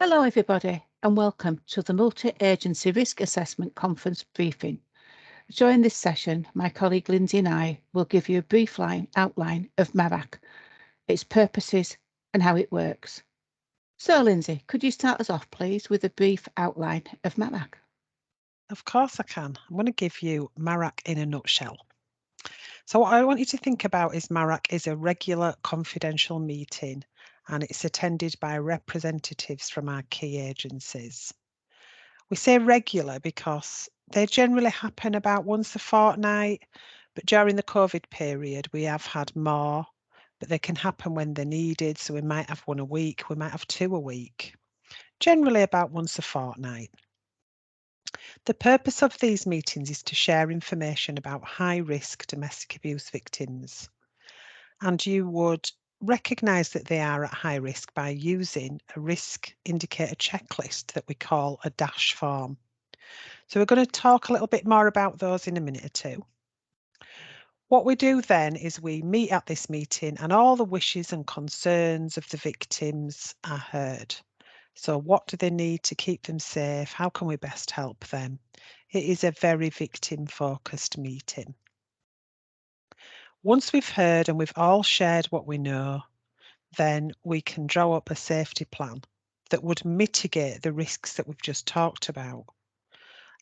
Hello everybody and welcome to the Multi-Agency Risk Assessment Conference briefing. During this session, my colleague Lindsay and I will give you a brief outline of MARAC, its purposes and how it works. So Lindsay, could you start us off please with a brief outline of MARAC? Of course I can. I'm going to give you MARAC in a nutshell. So what I want you to think about is MARAC is a regular confidential meeting and it's attended by representatives from our key agencies. We say regular because they generally happen about once a fortnight, but during the COVID period we have had more, but they can happen when they're needed. So we might have one a week, we might have two a week, generally about once a fortnight. The purpose of these meetings is to share information about high-risk domestic abuse victims, and you would recognise that they are at high risk by using a risk indicator checklist that we call a DASH form. So we're going to talk a little bit more about those in a minute or two. What we do then is we meet at this meeting and all the wishes and concerns of the victims are heard. So what do they need to keep them safe? How can we best help them? It is a very victim-focused meeting. Once we've heard and we've all shared what we know, then we can draw up a safety plan that would mitigate the risks that we've just talked about.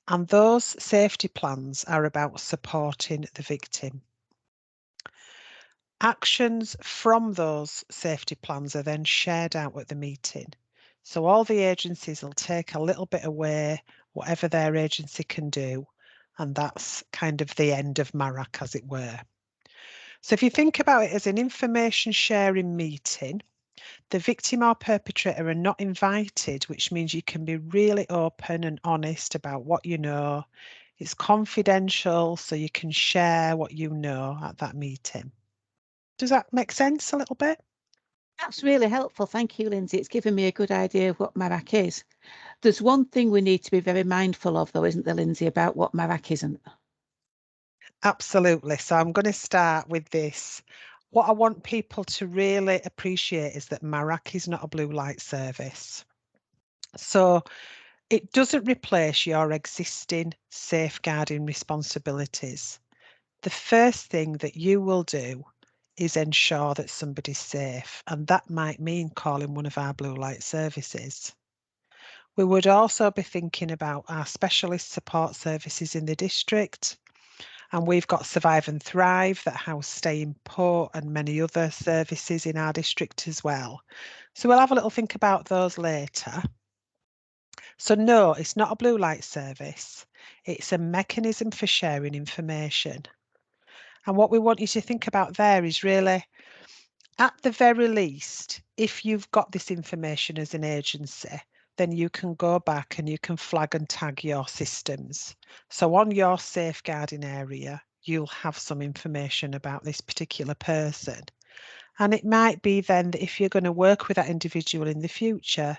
And those safety plans are about supporting the victim. Actions from those safety plans are then shared out at the meeting. So all the agencies will take a little bit away, whatever their agency can do, and that's kind of the end of MARAC, as it were. So if you think about it as an information sharing meeting, the victim or perpetrator are not invited, which means you can be really open and honest about what you know. It's confidential, so you can share what you know at that meeting. Does that make sense a little bit? That's really helpful. Thank you, Lindsay. It's given me a good idea of what MARAC is. There's one thing we need to be very mindful of though, isn't there, Lindsay, about what MARAC isn't? Absolutely. So I'm going to start with this. What I want people to really appreciate is that MARAC is not a blue light service. So it doesn't replace your existing safeguarding responsibilities. The first thing that you will do is ensure that somebody's safe, and that might mean calling one of our blue light services. We would also be thinking about our specialist support services in the district, and we've got Survive and Thrive that house Staying Put and many other services in our district as well. So we'll have a little think about those later. So no, it's not a blue light service. It's a mechanism for sharing information. And what we want you to think about there is really, at the very least, if you've got this information as an agency, then you can go back and you can flag and tag your systems. So on your safeguarding area, you'll have some information about this particular person. And it might be then that if you're going to work with that individual in the future,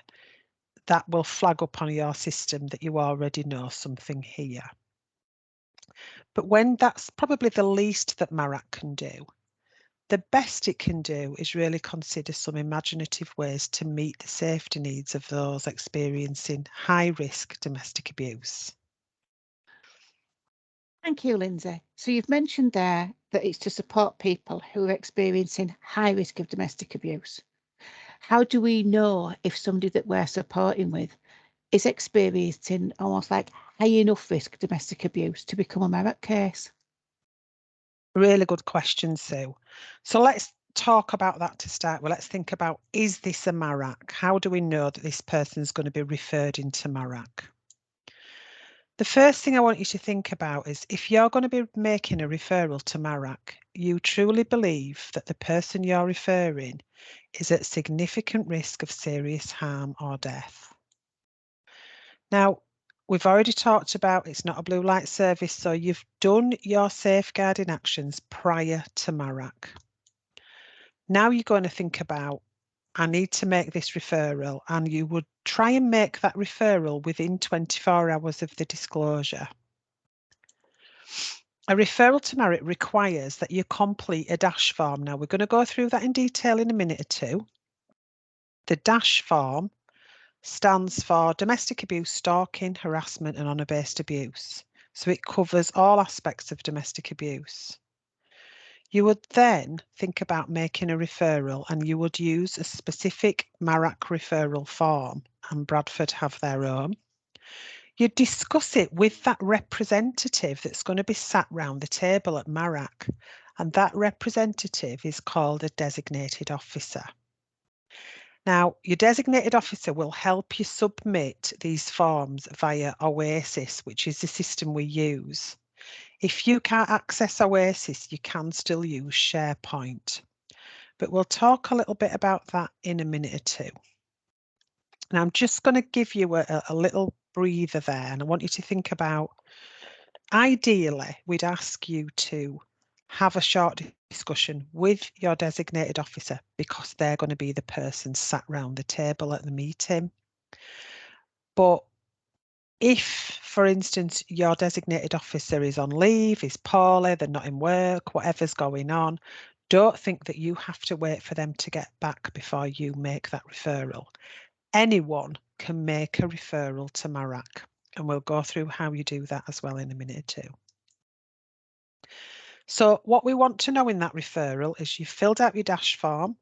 that will flag up on your system that you already know something here. But when that's probably the least that MARAC can do, the best it can do is really consider some imaginative ways to meet the safety needs of those experiencing high-risk domestic abuse. Thank you, Lindsay. So you've mentioned there that it's to support people who are experiencing high risk of domestic abuse. How do we know if somebody that we're supporting with is experiencing almost like high enough risk domestic abuse to become a MARAC case? Really good question, Sue. So let's talk about that to start with. Let's think about, is this a MARAC? How do we know that this person's going to be referred into MARAC? The first thing I want you to think about is, if you're going to be making a referral to MARAC, you truly believe that the person you're referring is at significant risk of serious harm or death. Now, we've already talked about it's not a blue light service, so you've done your safeguarding actions prior to MARAC. Now you're going to think about, I need to make this referral, and you would try and make that referral within 24 hours of the disclosure. A referral to MARAC requires that you complete a DASH form. Now we're going to go through that in detail in a minute or two. The DASH form stands for domestic abuse, stalking, harassment and honour-based abuse. So it covers all aspects of domestic abuse. You would then think about making a referral, and you would use a specific MARAC referral form, and Bradford have their own. You'd discuss it with that representative that's going to be sat round the table at MARAC, and that representative is called a designated officer. Now, your designated officer will help you submit these forms via Oasis, which is the system we use. If you can't access Oasis, you can still use SharePoint. But we'll talk a little bit about that in a minute or two. And I'm just going to give you a little breather there, and I want you to think about, ideally, we'd ask you to have a short discussion with your designated officer because they're going to be the person sat round the table at the meeting. But if, for instance, your designated officer is on leave, is poorly, they're not in work, whatever's going on, don't think that you have to wait for them to get back before you make that referral. Anyone can make a referral to MARAC, and we'll go through how you do that as well in a minute or two. So what we want to know in that referral is you've filled out your dash form.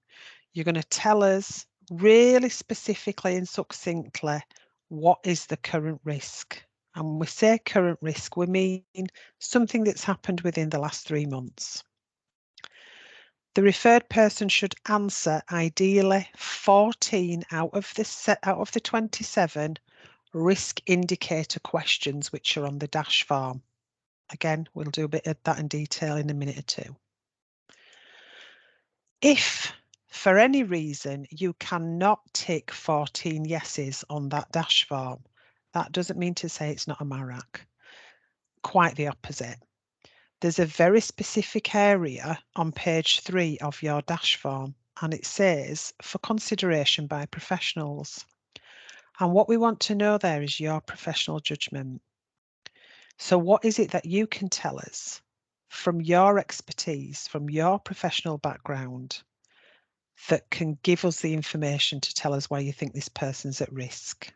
You're going to tell us really specifically and succinctly what is the current risk. And when we say current risk, we mean something that's happened within the last 3 months. The referred person should answer ideally 14 out of the 27 risk indicator questions which are on the dash form. Again, we'll do a bit of that in detail in a minute or two. If for any reason you cannot tick 14 yeses on that dash form, that doesn't mean to say it's not a MARAC. Quite the opposite. There's a very specific area on page 3 of your dash form, and it says for consideration by professionals. And what we want to know there is your professional judgment. So what is it that you can tell us from your expertise, from your professional background, that can give us the information to tell us why you think this person's at risk?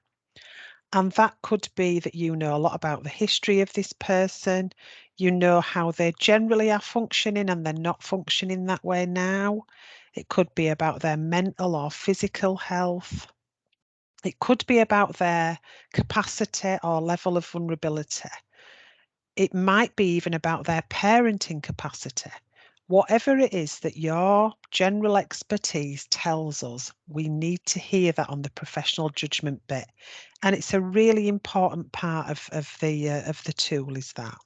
And that could be that you know a lot about the history of this person, you know how they generally are functioning and they're not functioning that way now. It could be about their mental or physical health. It could be about their capacity or level of vulnerability. It might be even about their parenting capacity. Whatever it is that your general expertise tells us, we need to hear that on the professional judgment bit. And it's a really important part of the tool, is that.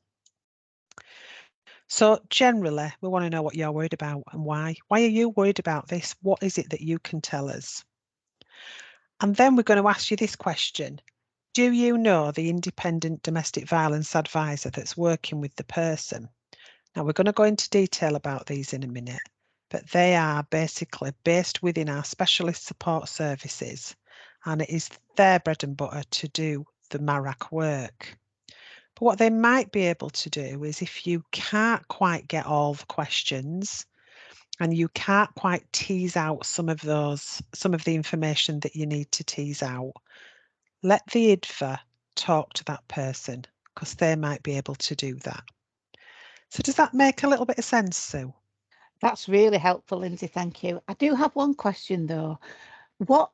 So generally, we want to know what you're worried about and why. Why are you worried about this? What is it that you can tell us? And then we're going to ask you this question. Do you know the independent domestic violence advisor that's working with the person? Now, we're going to go into detail about these in a minute, but they are basically based within our specialist support services, and it is their bread and butter to do the MARAC work. But what they might be able to do is, if you can't quite get all the questions and you can't quite tease out some of the information that you need to tease out, let the IDFA talk to that person, because they might be able to do that. So does that make a little bit of sense, Sue? That's really helpful, Lindsay. Thank you. I do have one question though. What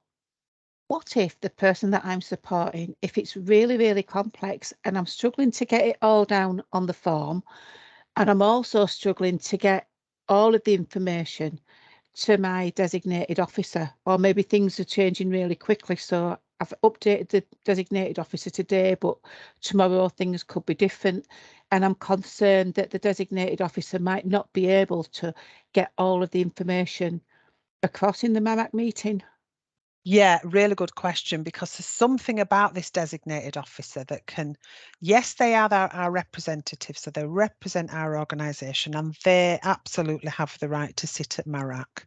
if the person that I'm supporting, if it's really, really complex and I'm struggling to get it all down on the form, and I'm also struggling to get all of the information to my designated officer, or maybe things are changing really quickly. So I've updated the designated officer today, but tomorrow things could be different. And I'm concerned that the designated officer might not be able to get all of the information across in the MARAC meeting. Yeah, really good question, because there's something about this designated officer that can, yes, they are our representatives, so they represent our organisation and they absolutely have the right to sit at MARAC.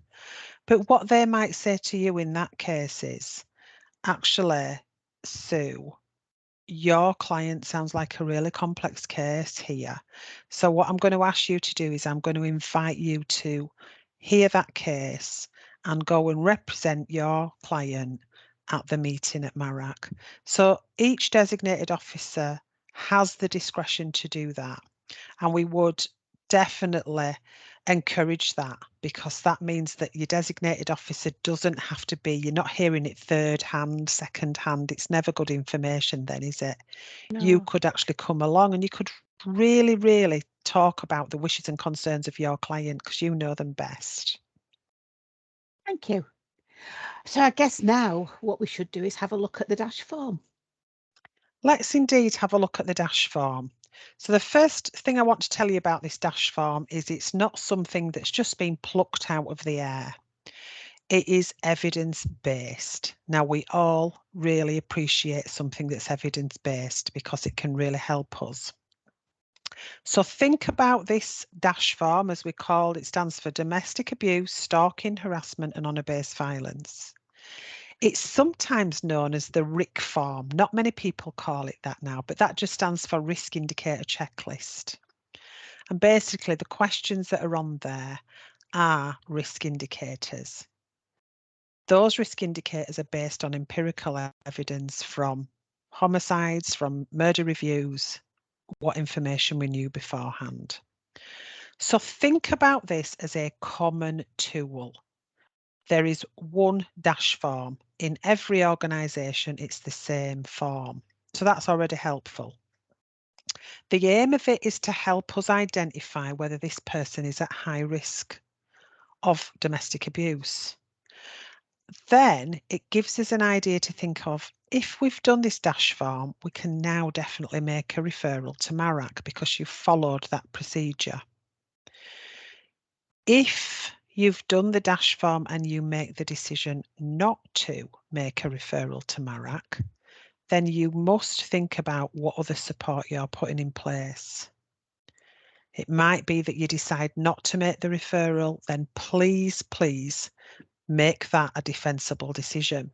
But what they might say to you in that case is, actually, Sue, your client sounds like a really complex case here. So what I'm going to ask you to do is I'm going to invite you to hear that case and go and represent your client at the meeting at MARAC. So each designated officer has the discretion to do that. And we would definitely encourage that, because that means that your designated officer doesn't have to be, you're not hearing it third hand, second hand. It's never good information then, is it? No. You could actually come along and you could really, really talk about the wishes and concerns of your client, because you know them best. Thank you. So I guess now what we should do is have a look at the dash form. Let's indeed have a look at the dash form. So the first thing I want to tell you about this dash form is it's not something that's just been plucked out of the air. It is evidence-based. Now, we all really appreciate something that's evidence-based because it can really help us. So think about this dash form, as we call it, stands for domestic abuse, stalking, harassment and honour-based violence. It's sometimes known as the RIC form. Not many people call it that now, but that just stands for Risk Indicator Checklist. And basically the questions that are on there are risk indicators. Those risk indicators are based on empirical evidence from homicides, from murder reviews, what information we knew beforehand. So think about this as a common tool. There is one dash form. In every organisation, it's the same form. So that's already helpful. The aim of it is to help us identify whether this person is at high risk of domestic abuse. Then it gives us an idea to think of. If we've done this dash form, we can now definitely make a referral to MARAC because you've followed that procedure. If you've done the dash form and you make the decision not to make a referral to MARAC, then you must think about what other support you're putting in place. It might be that you decide not to make the referral, then please, please make that a defensible decision.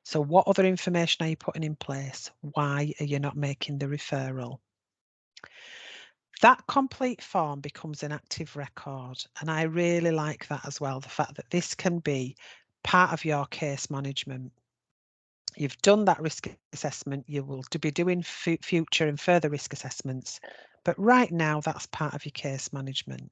So what other information are you putting in place? Why are you not making the referral? That complete form becomes an active record, and I really like that as well, the fact that this can be part of your case management. You've done that risk assessment, you will be doing future and further risk assessments, but right now that's part of your case management.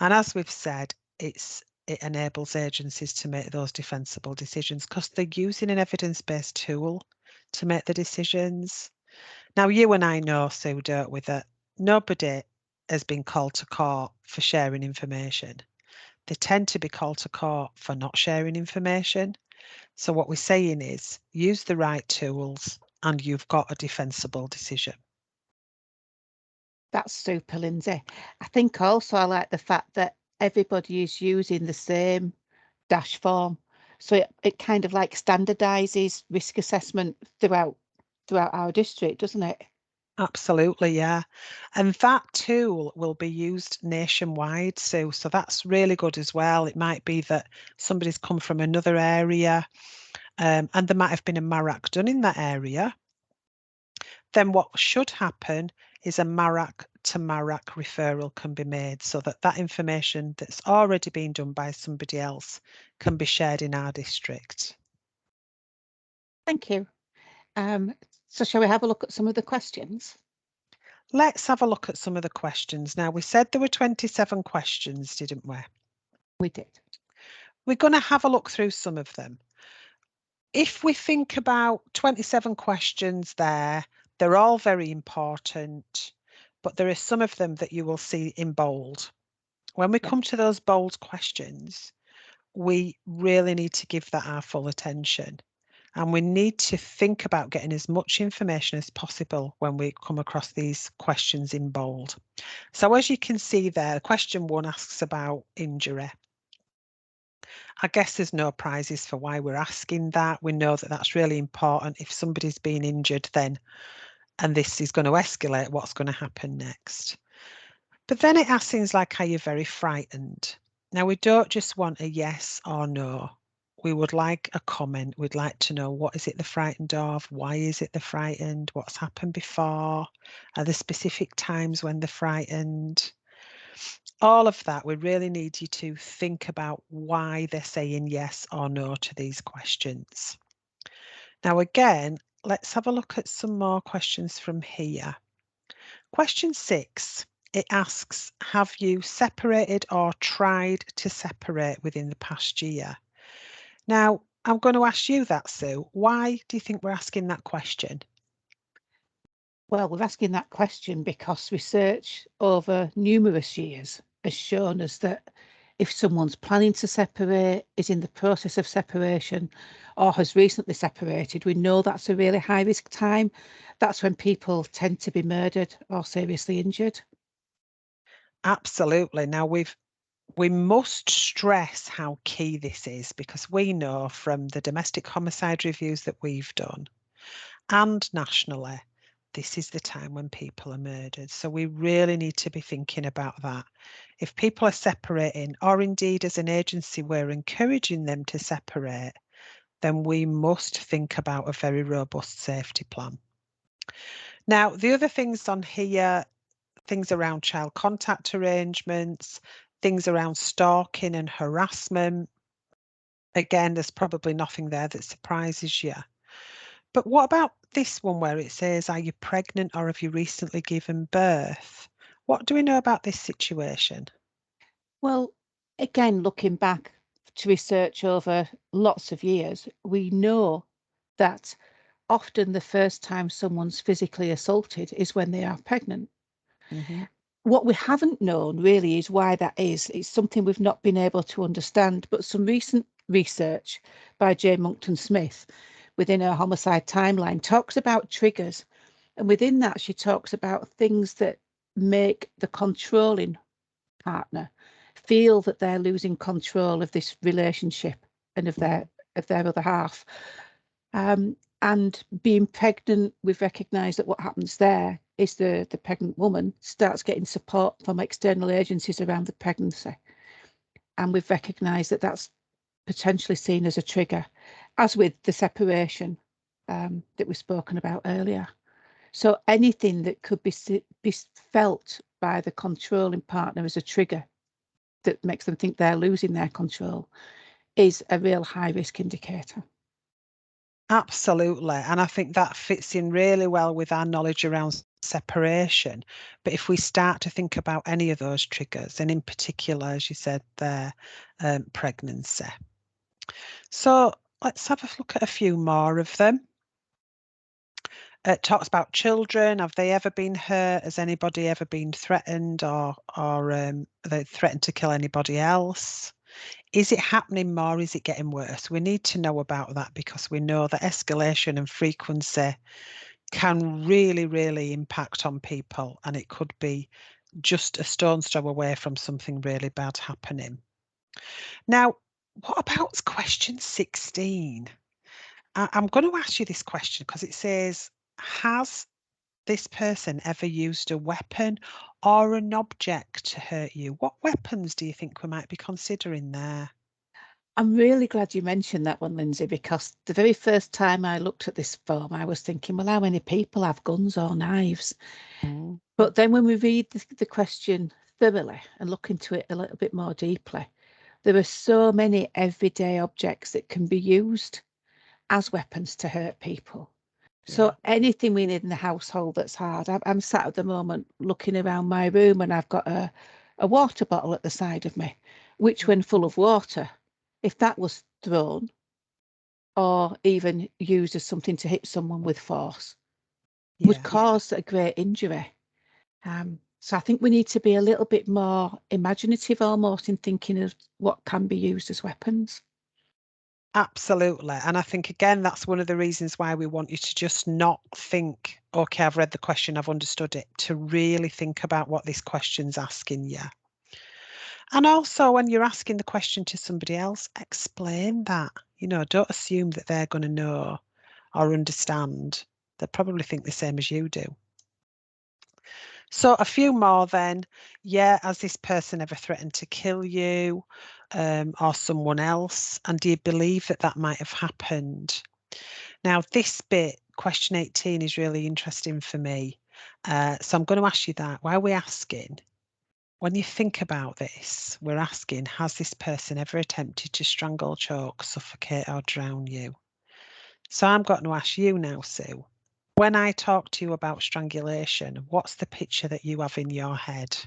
And as we've said, it enables agencies to make those defensible decisions because they're using an evidence-based tool to make the decisions. Now, you and I know, Sue, don't we, that nobody has been called to court for sharing information. They tend to be called to court for not sharing information. So what we're saying is use the right tools and you've got a defensible decision. That's super, Lindsay. I think also I like the fact that everybody is using the same dash form. So it kind of like standardizes risk assessment throughout our district, doesn't it? Absolutely, yeah. And that tool will be used nationwide, Sue. So that's really good as well. It might be that somebody's come from another area and there might have been a MARAC done in that area. Then what should happen is a MARAC to MARAC referral can be made so that that information that's already been done by somebody else can be shared in our district. Thank you. So shall we have a look at some of the questions? Let's have a look at some of the questions. Now, we said there were 27 questions, didn't we? We did. We're going to have a look through some of them. If we think about 27 questions there, they're all very important, but there are some of them that you will see in bold. When we come to those bold questions, we really need to give that our full attention. And we need to think about getting as much information as possible when we come across these questions in bold. So as you can see there, question 1 asks about injury. I guess there's no prizes for why we're asking that. We know that that's really important. If somebody's been injured then, and this is going to escalate, what's going to happen next? But then it asks things like, are you very frightened? Now, we don't just want a yes or no. We would like a comment. We'd like to know, what is it they're frightened of? Why is it they're frightened? What's happened before? Are there specific times when they're frightened? All of that, we really need you to think about why they're saying yes or no to these questions. Now, again, let's have a look at some more questions from here. Question 6, it asks, have you separated or tried to separate within the past year? Now, I'm going to ask you that, Sue. Why do you think we're asking that question? Well, we're asking that question because research over numerous years has shown us that if someone's planning to separate, is in the process of separation, or has recently separated, we know that's a really high risk time. That's when people tend to be murdered or seriously injured. Absolutely. Now, we must stress how key this is, because we know from the domestic homicide reviews that we've done and nationally, this is the time when people are murdered. So we really need to be thinking about that. If people are separating, or indeed as an agency we're encouraging them to separate, then we must think about a very robust safety plan. Now, the other things on here, things around child contact arrangements, things around stalking and harassment. Again, there's probably nothing there that surprises you. But what about this one where it says, are you pregnant or have you recently given birth? What do we know about this situation? Well, again, looking back to research over lots of years, we know that often the first time someone's physically assaulted is when they are pregnant. Hmm. What we haven't known really is why that is. It's something we've not been able to understand, but some recent research by Jane Monckton Smith within her homicide timeline talks about triggers. And within that, she talks about things that make the controlling partner feel that they're losing control of this relationship and of their other half. And being pregnant, we've recognised that what happens there is the pregnant woman starts getting support from external agencies around the pregnancy. And we've recognised that that's potentially seen as a trigger, as with the separation that we've spoken about earlier. So anything that could be felt by the controlling partner as a trigger that makes them think they're losing their control is a real high risk indicator. Absolutely. And I think that fits in really well with our knowledge around separation. But if we start to think about any of those triggers, and in particular, as you said there, pregnancy. So let's have a look at a few more of them. It talks about children. Have they ever been hurt? Has anybody ever been threatened, or are they threatened to kill anybody else? Is it happening more? Is it getting worse? We need to know about that, because we know that escalation and frequency can really, really impact on people, and it could be just a stone's throw away from something really bad happening. Now, what about question 16? I'm going to ask you this question because it says, has this person ever used a weapon or an object to hurt you? What weapons do you think we might be considering there? I'm really glad you mentioned that one, Lindsay, because the very first time I looked at this form, I was thinking, well, how many people have guns or knives? Mm. But then when we read the question thoroughly and look into it a little bit more deeply, there are so many everyday objects that can be used as weapons to hurt people. Yeah. So anything we need in the household that's hard. I'm sat at the moment looking around my room and I've got a water bottle at the side of me, which Mm. when full of water, if that was thrown or even used as something to hit someone with force, would Yeah. cause a great injury. So I think we need to be a little bit more imaginative almost in thinking of what can be used as weapons. Absolutely. And I think, again, that's one of the reasons why we want you to just not think, okay, I've read the question, I've understood it, to really think about what this question's asking you. And also, when you're asking the question to somebody else, explain that. Don't assume that they're going to know or understand. They probably think the same as you do. So a few more then. Yeah, has this person ever threatened to kill you, or someone else? And do you believe that that might have happened? Now, this bit, question 18, is really interesting for me. So I'm going to ask you that. Why are we asking? When you think about this, we're asking, has this person ever attempted to strangle, choke, suffocate, or drown you? So I'm going to ask you now, Sue, when I talk to you about strangulation, what's the picture that you have in your head?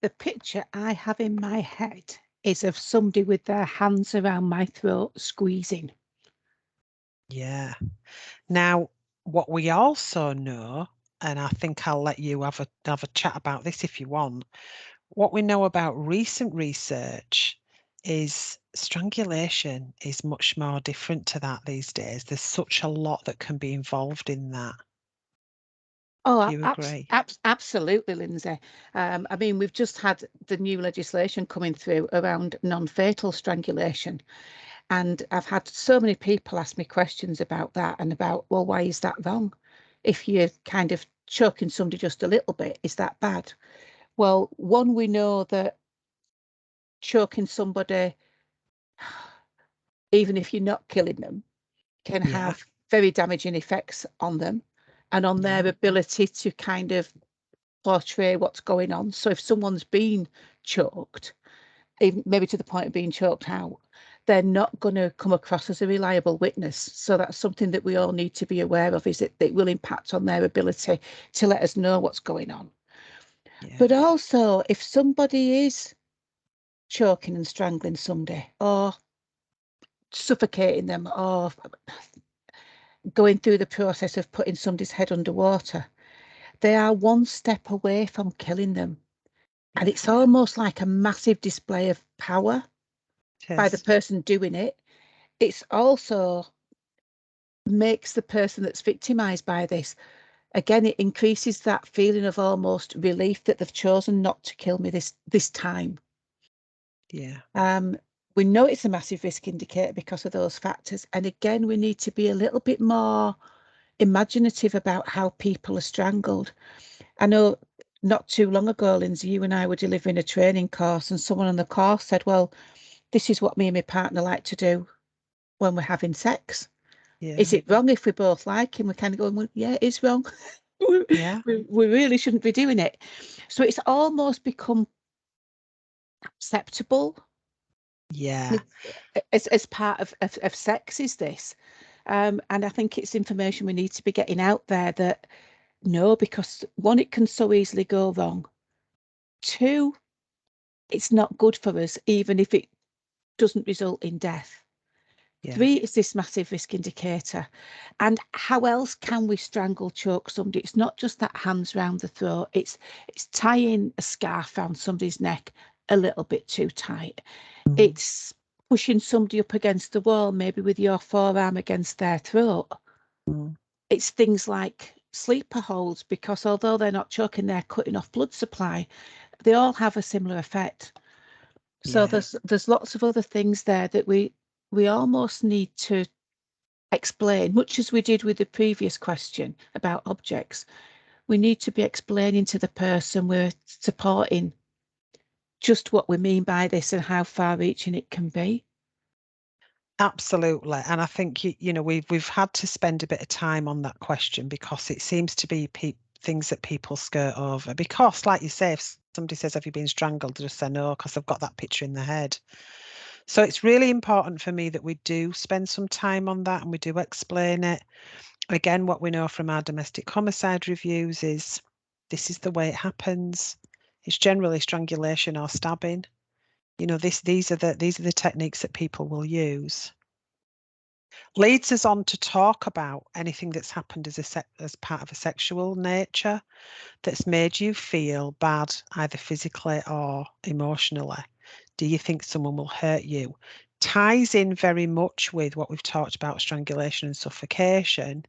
The picture I have in my head is of somebody with their hands around my throat squeezing. Yeah. Now, what we also know, and I think I'll let you have a chat about this if you want, what we know about recent research is strangulation is much more different to that these days. There's such a lot that can be involved in that. Oh, Do you agree? absolutely, Lindsay. I mean, we've just had the new legislation coming through around non-fatal strangulation. And I've had so many people ask me questions about that and about, well, why is that wrong? If you're kind of choking somebody just a little bit, is that bad? Well, one, we know that choking somebody, even if you're not killing them, can Yeah. have very damaging effects on them and on Yeah. their ability to kind of portray what's going on. So if someone's been choked, even maybe to the point of being choked out, they're not going to come across as a reliable witness. So that's something that we all need to be aware of, is that it will impact on their ability to let us know what's going on. Yeah. But also, if somebody is choking and strangling somebody or suffocating them or going through the process of putting somebody's head underwater, they are one step away from killing them. And Yeah. it's almost like a massive display of power It by the is. person doing it. It's also makes the person that's victimized by this, again, it increases that feeling of almost relief that they've chosen not to kill me this time. Yeah. We know it's a massive risk indicator because of those factors. And again, we need to be a little bit more imaginative about how people are strangled. I know not too long ago, Lindsay, you and I were delivering a training course, and someone on the course said, well, this is what me and my partner like to do when we're having sex. Yeah. Is it wrong if we both like him? We're kind of going, well, yeah, it is wrong. Yeah. We really shouldn't be doing it. So it's almost become acceptable Yeah. as part of sex, is this. And I think it's information we need to be getting out there that no, because one, it can so easily go wrong. Two, it's not good for us, even if it doesn't result in death. Yeah. Three is this massive risk indicator. And how else can we strangle choke somebody? It's not just that hands round the throat, it's tying a scarf around somebody's neck a little bit too tight. It's pushing somebody up against the wall, maybe with your forearm against their throat. Mm. It's things like sleeper holds, because although they're not choking, they're cutting off blood supply. They all have a similar effect. So Yeah. there's lots of other things there that we almost need to explain, much as we did with the previous question about objects. We need to be explaining to the person we're supporting just what we mean by this and how far reaching it can be. Absolutely. And I think we've had to spend a bit of time on that question because it seems to be things that people skirt over. Because, like you say, if somebody says, "Have you been strangled?" they just say no because they've got that picture in their head. So it's really important for me that we do spend some time on that and we do explain it. Again, what we know from our domestic homicide reviews is this is the way it happens. It's generally strangulation or stabbing. These are the techniques that people will use. Leads us on to talk about anything that's happened as part of a sexual nature that's made you feel bad, either physically or emotionally. Do you think someone will hurt you? Ties in very much with what we've talked about, strangulation and suffocation,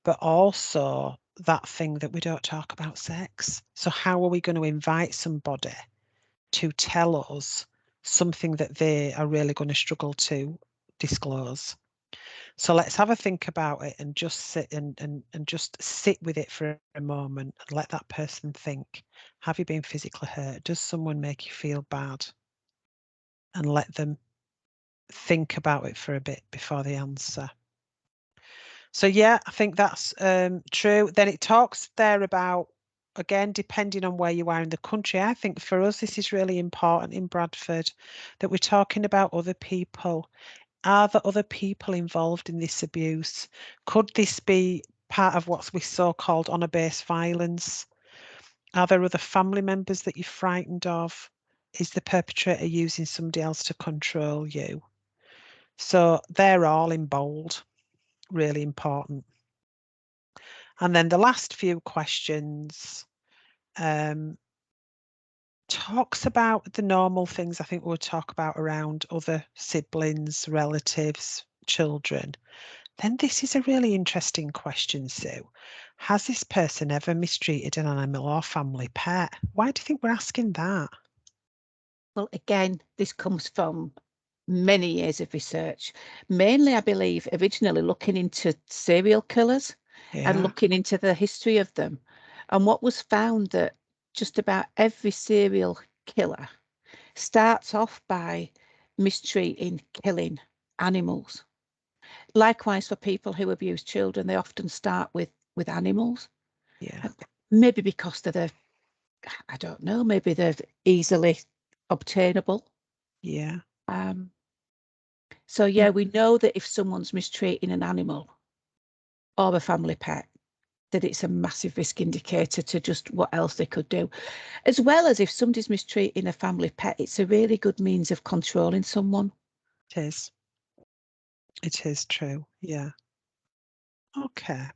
but also that thing that we don't talk about, sex. So how are we going to invite somebody to tell us something that they are really going to struggle to disclose? So let's have a think about it and just sit and just sit with it for a moment and let that person think. Have you been physically hurt? Does someone make you feel bad? And let them think about it for a bit before they answer. So yeah, I think that's true. Then it talks there about, again, depending on where you are in the country. I think for us, this is really important in Bradford, that we're talking about other people Are there other people involved in this abuse? Could this be part of what we so-called honour-based violence? Are there other family members that you're frightened of? Is the perpetrator using somebody else to control you? So they're all in bold, really important. And then the last few questions talks about the normal things I think we'll talk about around other siblings, relatives, children. Then this is a really interesting question, Sue. Has this person ever mistreated an animal or family pet? Why do you think we're asking that? Well, again, this comes from many years of research, mainly, I believe, originally looking into serial killers and looking into the history of them. And what was found that just about every serial killer starts off by mistreating, killing animals. Likewise, for people who abuse children, they often start with animals. Yeah. Maybe because they're, I don't know, maybe they're easily obtainable. Yeah. So yeah, we know that if someone's mistreating an animal or a family pet, that it's a massive risk indicator to just what else they could do. As well as if somebody's mistreating a family pet, it's a really good means of controlling someone. It is. It is true. Yeah. Okay.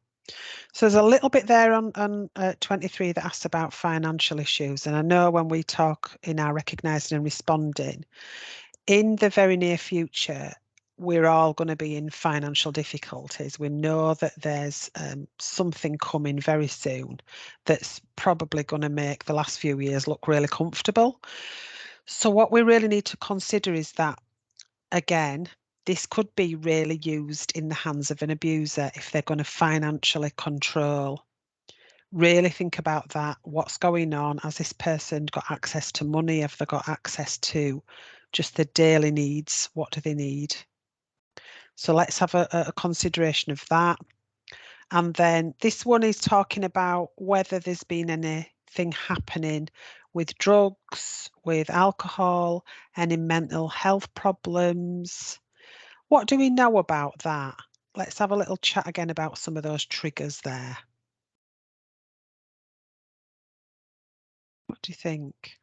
So there's a little bit there on 23 that asks about financial issues. And I know when we talk in our recognising and responding, in the very near future, we're all going to be in financial difficulties. We know that there's something coming very soon that's probably going to make the last few years look really comfortable. So what we really need to consider is that, again, this could be really used in the hands of an abuser if they're going to financially control. Really think about that. What's going on? Has this person got access to money? Have they got access to just the daily needs? What do they need? So let's have a consideration of that. And then this one is talking about whether there's been anything happening with drugs, with alcohol, any mental health problems. What do we know about that? Let's have a little chat again about some of those triggers there. What do you think?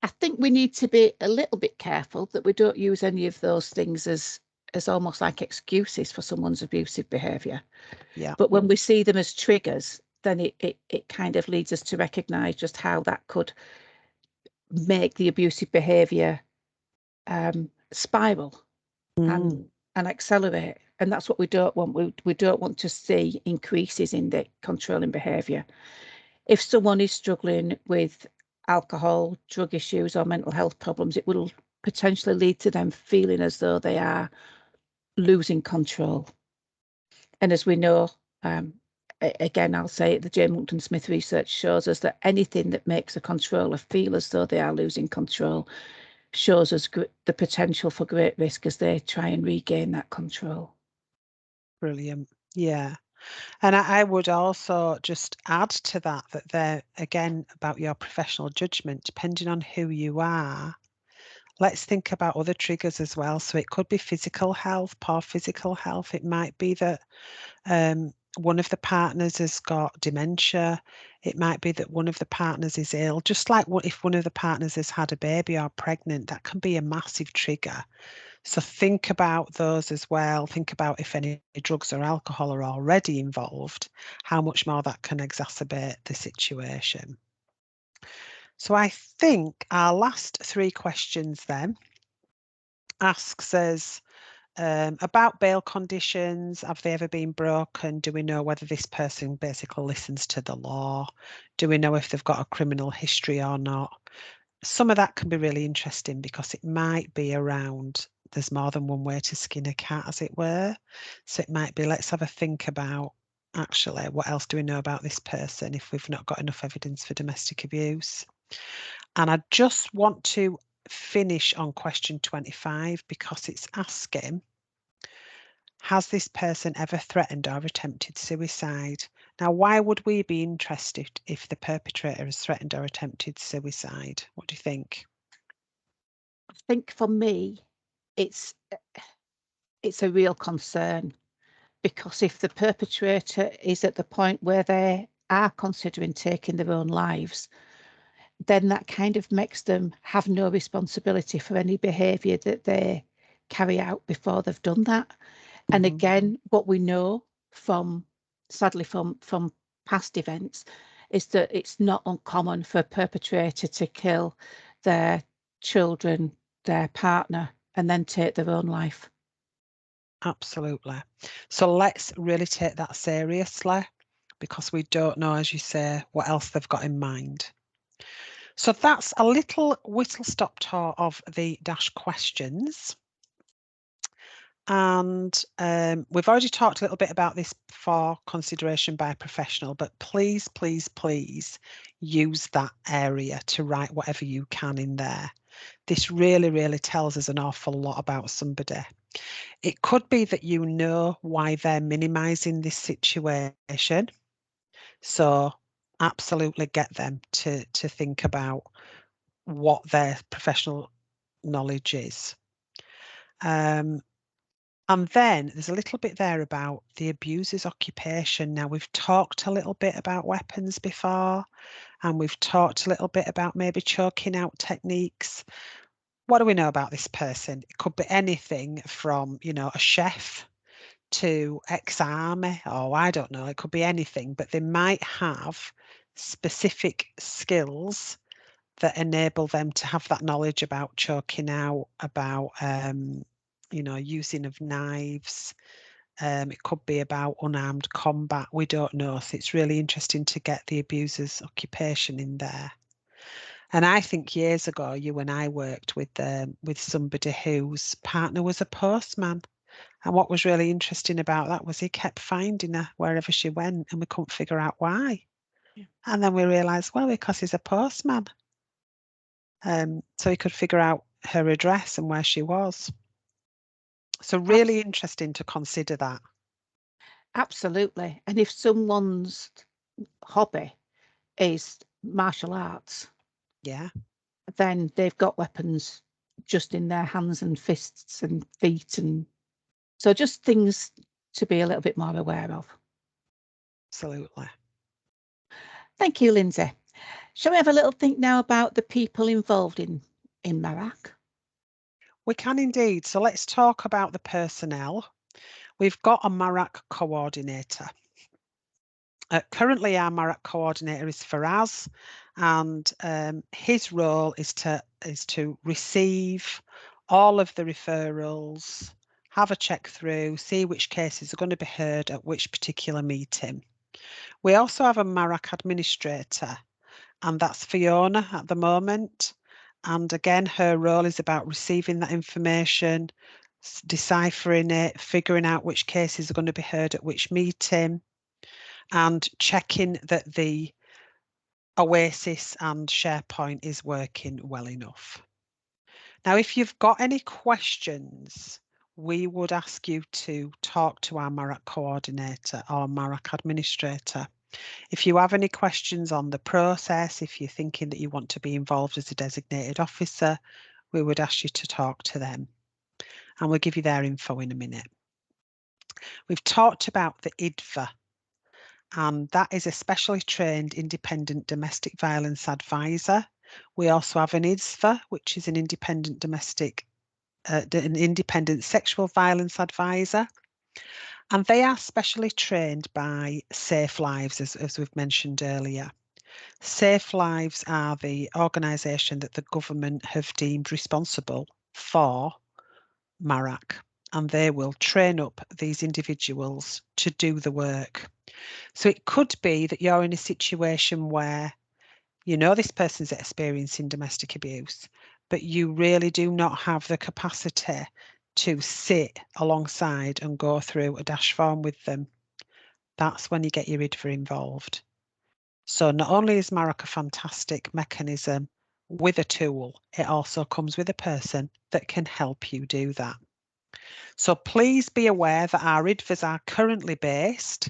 I think we need to be a little bit careful that we don't use any of those things as almost like excuses for someone's abusive behaviour. Yeah. But when we see them as triggers, then it kind of leads us to recognise just how that could make the abusive behaviour spiral and accelerate. And that's what we don't want. We don't want to see increases in the controlling behaviour. If someone is struggling with alcohol, drug issues, or mental health problems, it will potentially lead to them feeling as though they are losing control. And as we know, again, I'll say it, the J. Monckton Smith research shows us that anything that makes a controller feel as though they are losing control shows us the potential for great risk as they try and regain that control. Brilliant. Yeah. And I would also just add to that they're, again, about your professional judgment, depending on who you are. Let's think about other triggers as well. So it could be physical health, poor physical health. It might be that one of the partners has got dementia. It might be that one of the partners is ill. Just like if one of the partners has had a baby or pregnant, that can be a massive trigger. So think about those as well. Think about if any drugs or alcohol are already involved, how much more that can exacerbate the situation. So I think our last three questions then asks us about bail conditions. Have they ever been broken? Do we know whether this person basically listens to the law? Do we know if they've got a criminal history or not? Some of that can be really interesting because it might be around there's more than one way to skin a cat, as it were. So it might be, let's have a think about, actually, what else do we know about this person if we've not got enough evidence for domestic abuse? And I just want to finish on question 25 because it's asking, has this person ever threatened or attempted suicide? Now, why would we be interested if the perpetrator has threatened or attempted suicide? What do you think? I think for me, it's a real concern, because if the perpetrator is at the point where they are considering taking their own lives, then that kind of makes them have no responsibility for any behaviour that they carry out before they've done that. And again, what we know from, sadly, from past events is that it's not uncommon for a perpetrator to kill their children, their partner, and then take their own life. Absolutely. So let's really take that seriously, because we don't know, as you say, what else they've got in mind. So that's a little whistle-stop tour of the Dash questions. And we've already talked a little bit about this for consideration by a professional, but please, please, please use that area to write whatever you can in there. This really, really tells us an awful lot about somebody. It could be that you know why they're minimizing this situation. So absolutely get them to think about what their professional knowledge is. And then there's a little bit there about the abuser's occupation. Now, we've talked a little bit about weapons before, and we've talked a little bit about maybe choking out techniques. What do we know about this person? It could be anything from, a chef to ex-army, or I don't know, it could be anything, but they might have specific skills that enable them to have that knowledge about choking out, about using of knives. It could be about unarmed combat. We don't know. So it's really interesting to get the abuser's occupation in there. And I think years ago, you and I worked with somebody whose partner was a postman. And what was really interesting about that was he kept finding her wherever she went, and we couldn't figure out why. Yeah. And then we realised, well, because he's a postman. So he could figure out her address and where she was. So really interesting to consider that. Absolutely. And if someone's hobby is martial arts, Yeah, then they've got weapons just in their hands and fists and feet. And so just things to be a little bit more aware of. absolutely. Thank you, Lindsay. Shall we have a little think now about the people involved in MARAC? We can indeed. So let's talk about the personnel. We've got a MARAC coordinator. Currently, our MARAC coordinator is Faraz, and his role is to receive all of the referrals, have a check through, see which cases are going to be heard at which particular meeting. We also have a MARAC administrator, and that's Fiona at the moment. And again, her role is about receiving that information, deciphering it, figuring out which cases are going to be heard at which meeting, and checking that the Oasis and SharePoint is working well enough. Now, if you've got any questions, we would ask you to talk to our MARAC coordinator or MARAC administrator. If you have any questions on the process, if you're thinking that you want to be involved as a designated officer, we would ask you to talk to them. And we'll give you their info in a minute. We've talked about the IDVA, and that is a specially trained independent domestic violence advisor. We also have an ISVA, which is an independent sexual violence advisor. And they are specially trained by Safe Lives, as we've mentioned earlier. Safe Lives are the organisation that the government have deemed responsible for MARAC, and they will train up these individuals to do the work. So it could be that you're in a situation where you know this person's experiencing domestic abuse, but you really do not have the capacity to sit alongside and go through a dash form with them. That's when you get your IDVA involved. So not only is MARAC a fantastic mechanism with a tool, it also comes with a person that can help you do that. So please be aware that our IDVAs are currently based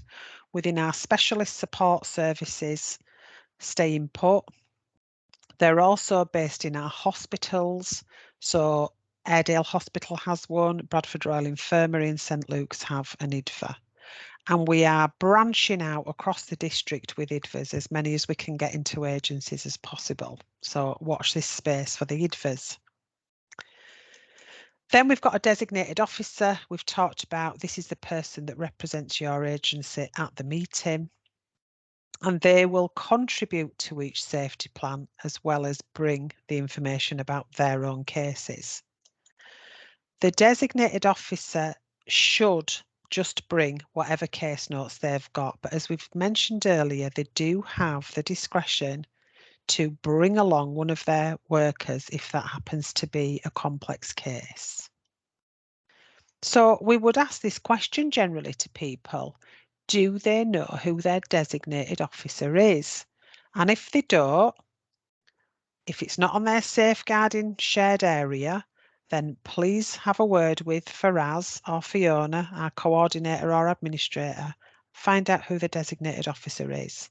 within our specialist support services staying put. They're also based in our hospitals. So Airedale Hospital has one, Bradford Royal Infirmary and St Luke's have an IDVA. And we are branching out across the district with IDVAs, as many as we can get into agencies as possible. So watch this space for the IDVAs. Then we've got a designated officer. We've talked about this is the person that represents your agency at the meeting. And they will contribute to each safety plan as well as bring the information about their own cases. The designated officer should just bring whatever case notes they've got, but as we've mentioned earlier, they do have the discretion to bring along one of their workers if that happens to be a complex case. So we would ask this question generally to people. Do they know who their designated officer is? And if they don't, if it's not on their safeguarding shared area, then please have a word with Faraz or Fiona, our coordinator or administrator. Find out who the designated officer is.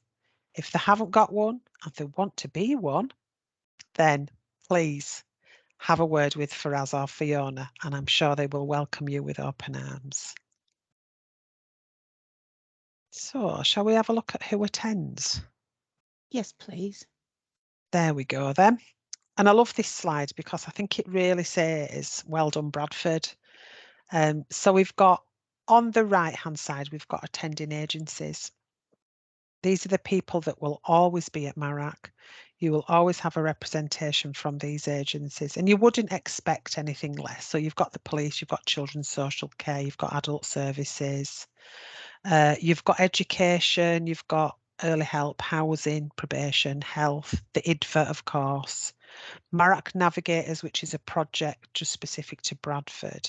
If they haven't got one and they want to be one, then please have a word with Faraz or Fiona, and I'm sure they will welcome you with open arms. So, shall we have a look at who attends? Yes, please. There we go then. And I love this slide because I think it really says, well done, Bradford. So we've got, on the right-hand side, we've got attending agencies. These are the people that will always be at MARAC. You will always have a representation from these agencies, and you wouldn't expect anything less. So you've got the police, you've got children's social care, you've got adult services, you've got education, you've got early help, housing, probation, health, the IDVA, of course, MARAC Navigators, which is a project just specific to Bradford,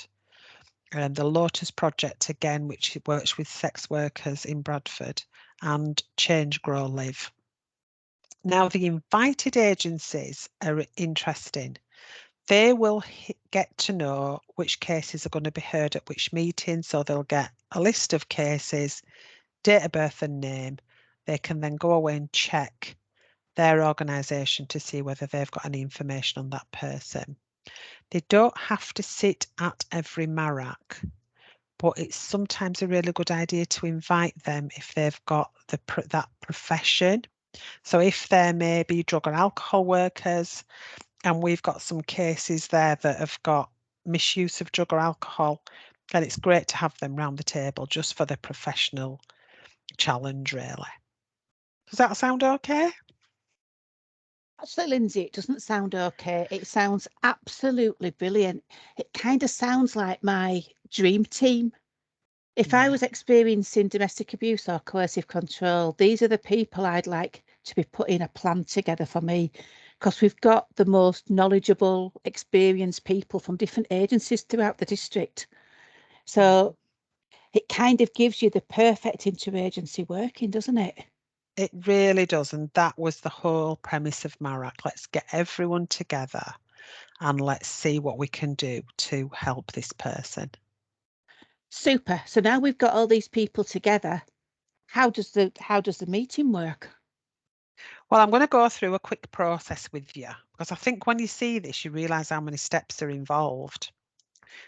and the Lotus Project, again, which works with sex workers in Bradford, and Change, Grow, Live. Now, the invited agencies are interesting. They will get to know which cases are going to be heard at which meeting, so they'll get a list of cases, date of birth and name. They can then go away and check their organisation to see whether they've got any information on that person. They don't have to sit at every MARAC, but it's sometimes a really good idea to invite them if they've got that profession. So if there may be drug and alcohol workers, and we've got some cases there that have got misuse of drug or alcohol, then it's great to have them round the table just for the professional challenge, really. Does that sound okay? Actually, Lindsay, it doesn't sound okay. It sounds absolutely brilliant. It kind of sounds like my dream team. If I Yeah. was experiencing domestic abuse or coercive control, these are the people I'd like to be putting a plan together for me, because we've got the most knowledgeable, experienced people from different agencies throughout the district. So it kind of gives you the perfect interagency working, doesn't it? It really does. And that was the whole premise of MARAC. Let's get everyone together and let's see what we can do to help this person. Super. So now we've got all these people together. How does the meeting work? Well, I'm going to go through a quick process with you because I think when you see this, you realise how many steps are involved.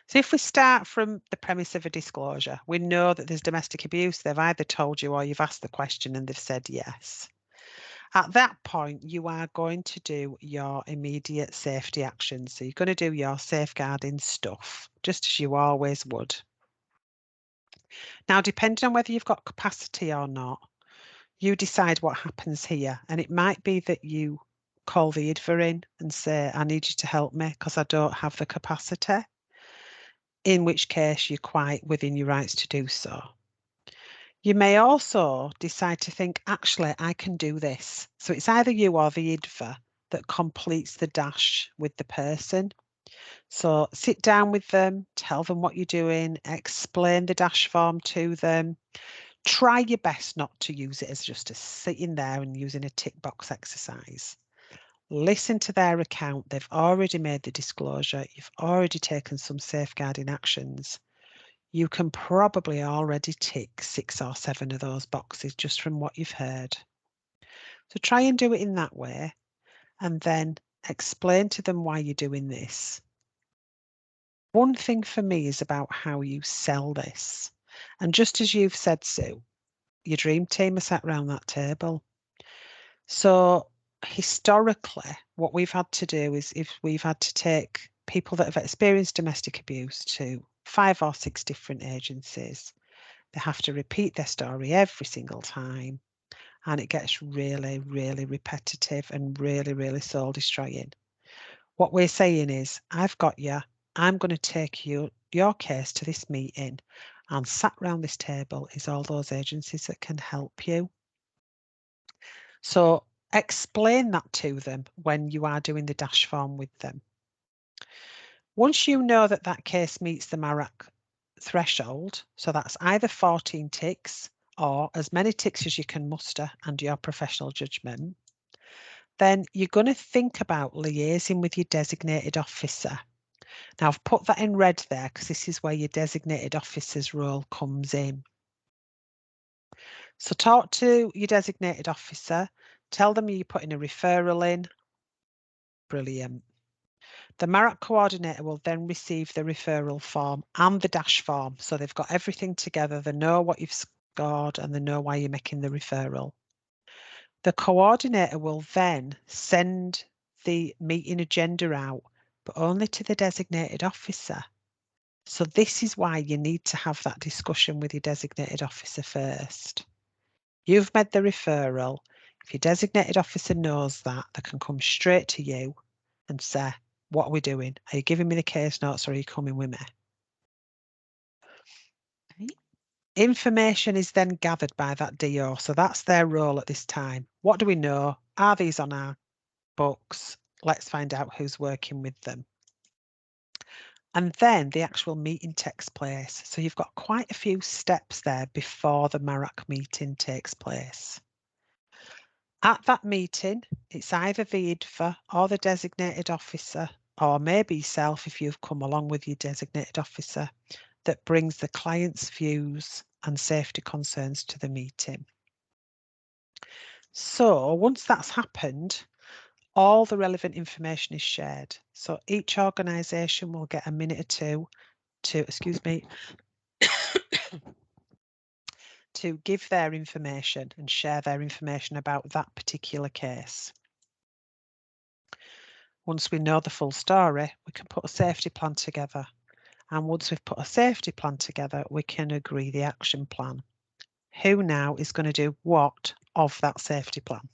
So if we start from the premise of a disclosure, we know that there's domestic abuse. They've either told you or you've asked the question and they've said yes. At that point, you are going to do your immediate safety actions. So you're going to do your safeguarding stuff, just as you always would. Now, depending on whether you've got capacity or not, you decide what happens here. And it might be that you call the IDVA in and say, I need you to help me because I don't have the capacity, in which case you're quite within your rights to do so. You may also decide to think, actually, I can do this. So it's either you or the IDVA that completes the dash with the person. So sit down with them, tell them what you're doing, explain the dash form to them. Try your best not to use it as just a sitting there and using a tick box exercise. Listen to their account. They've already made the disclosure. You've already taken some safeguarding actions. You can probably already tick 6 or 7 of those boxes just from what you've heard. So try and do it in that way. and then explain to them why you're doing this. One thing for me is about how you sell this. And just as you've said, Sue, your dream team are sat around that table. So historically, what we've had to do is if we've had to take people that have experienced domestic abuse to 5 or 6 different agencies. They have to repeat their story every single time. And it gets really, really repetitive and really, really soul destroying. What we're saying is, I've got you. I'm going to take your case to this meeting, and sat round this table is all those agencies that can help you. So explain that to them when you are doing the dash form with them. Once you know that that case meets the MARAC threshold, so that's either 14 ticks or as many ticks as you can muster under your professional judgment, then you're going to think about liaising with your designated officer. Now, I've put that in red there because this is where your designated officer's role comes in. So talk to your designated officer, tell them you're putting a referral in. Brilliant. The MARAC coordinator will then receive the referral form and the dash form. So they've got everything together. They know what you've scored and they know why you're making the referral. The coordinator will then send the meeting agenda out, but only to the designated officer. So this is why you need to have that discussion with your designated officer first. You've made the referral. If your designated officer knows that, they can come straight to you and say, what are we doing? Are you giving me the case notes or are you coming with me? Right. Information is then gathered by that DO. So that's their role at this time. What do we know? Are these on our books? Let's find out who's working with them. And then the actual meeting takes place. So you've got quite a few steps there before the MARAC meeting takes place. At that meeting, it's either the IDFA or the designated officer, or maybe yourself if you've come along with your designated officer, that brings the client's views and safety concerns to the meeting. So once that's happened, all the relevant information is shared. So each organisation will get a minute or two to, to give their information and share their information about that particular case. Once we know the full story, we can put a safety plan together. And once we've put a safety plan together, we can agree the action plan. Who now is going to do what of that safety plan?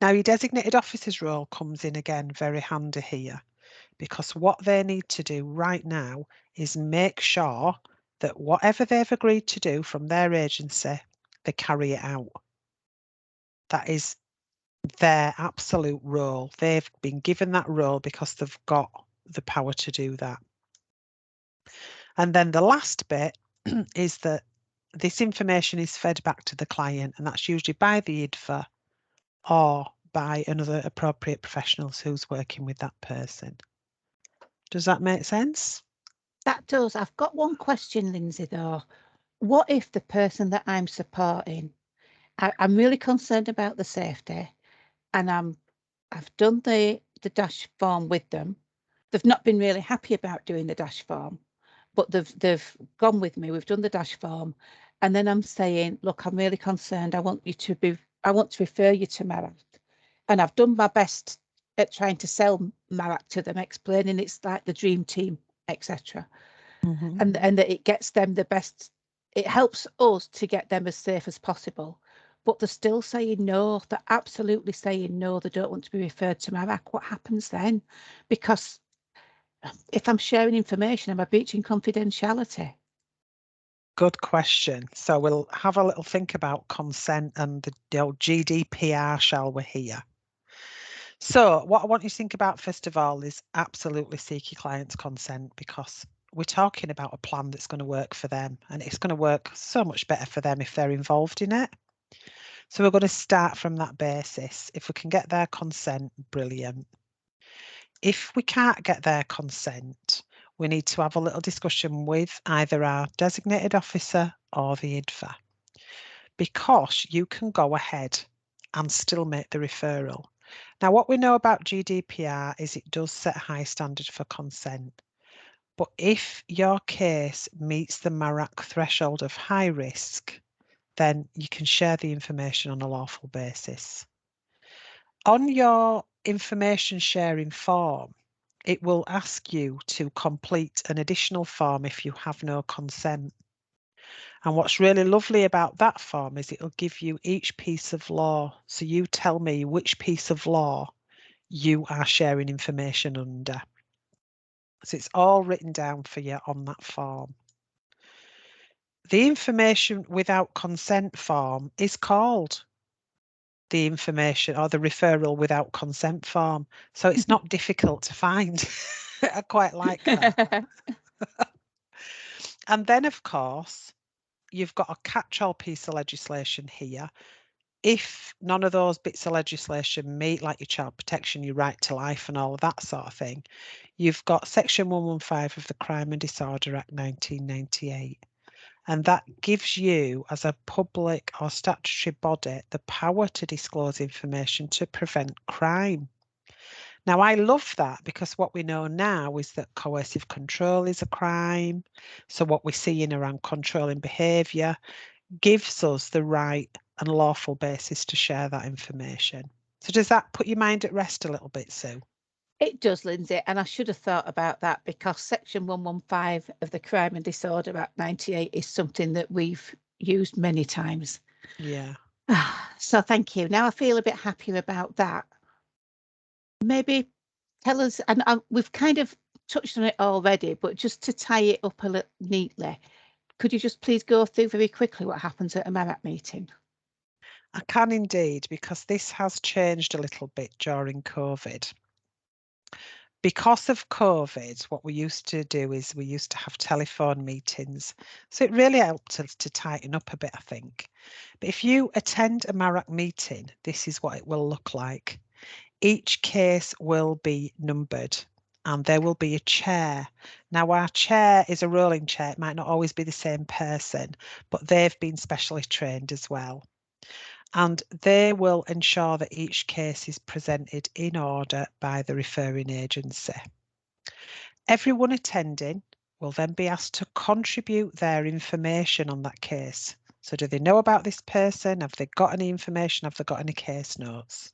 Now, your designated officer's role comes in again very handy here, because what they need to do right now is make sure that whatever they've agreed to do from their agency, they carry it out. That is their absolute role. They've been given that role because they've got the power to do that. And then the last bit is that this information is fed back to the client, and that's usually by the IDFA or by another appropriate professionals who's working with that person. Does that make sense? That does. I've got one question, Lindsay, though. What if the person that I'm supporting, I'm really concerned about the safety, and I've done the dash form with them. They've not been really happy about doing the dash form, but they've gone with me. We've done the dash form, and then I'm saying, look, I'm really concerned. I want to refer you to MARAC, and I've done my best at trying to sell MARAC to them, explaining it's like the dream team, etc. And that it gets them the best. It helps us to get them as safe as possible. But they're still saying no. They're absolutely saying no. They don't want to be referred to MARAC. What happens then? Because if I'm sharing information, am I breaching confidentiality? Good question. So we'll have a little think about consent and the old GDPR, shall we here? So what I want you to think about first of all is absolutely seek your client's consent, because we're talking about a plan that's going to work for them, and it's going to work so much better for them if they're involved in it. So we're going to start from that basis. If we can get their consent, brilliant. If we can't get their consent, we need to have a little discussion with either our designated officer or the IDFA, because you can go ahead and still make the referral. Now, what we know about GDPR is it does set a high standard for consent. But if your case meets the MARAC threshold of high risk, then you can share the information on a lawful basis. On your information sharing form, it will ask you to complete an additional form if you have no consent. And what's really lovely about that form is it'll give you each piece of law. So you tell me which piece of law you are sharing information under. So it's all written down for you on that form. The information without consent form is called the information or the referral without consent form. So it's not difficult to find. I quite like that. And then, of course, you've got a catch-all piece of legislation here. If none of those bits of legislation meet, like your child protection, your right to life and all of that sort of thing, you've got Section 115 of the Crime and Disorder Act 1998. And that gives you, as a public or statutory body, the power to disclose information to prevent crime. Now, I love that because what we know now is that coercive control is a crime. So what we're seeing around controlling behaviour gives us the right and lawful basis to share that information. So does that put your mind at rest a little bit, Sue? It does, Lindsay, and I should have thought about that because Section 115 of the Crime and Disorder Act 98 is something that we've used many times. Yeah. So thank you. Now I feel a bit happier about that. Maybe tell us, and we've kind of touched on it already, but just to tie it up a little neatly, could you just please go through very quickly what happens at a MARAC meeting? I can indeed, because this has changed a little bit during COVID. Because of COVID, what we used to do is we used to have telephone meetings. So it really helped us to tighten up a bit, I think. But if you attend a MARAC meeting, this is what it will look like. Each case will be numbered and there will be a chair. Now, our chair is a rolling chair. It might not always be the same person, but they've been specially trained as well. And they will ensure that each case is presented in order by the referring agency. Everyone attending will then be asked to contribute their information on that case. So do they know about this person? Have they got any information? Have they got any case notes?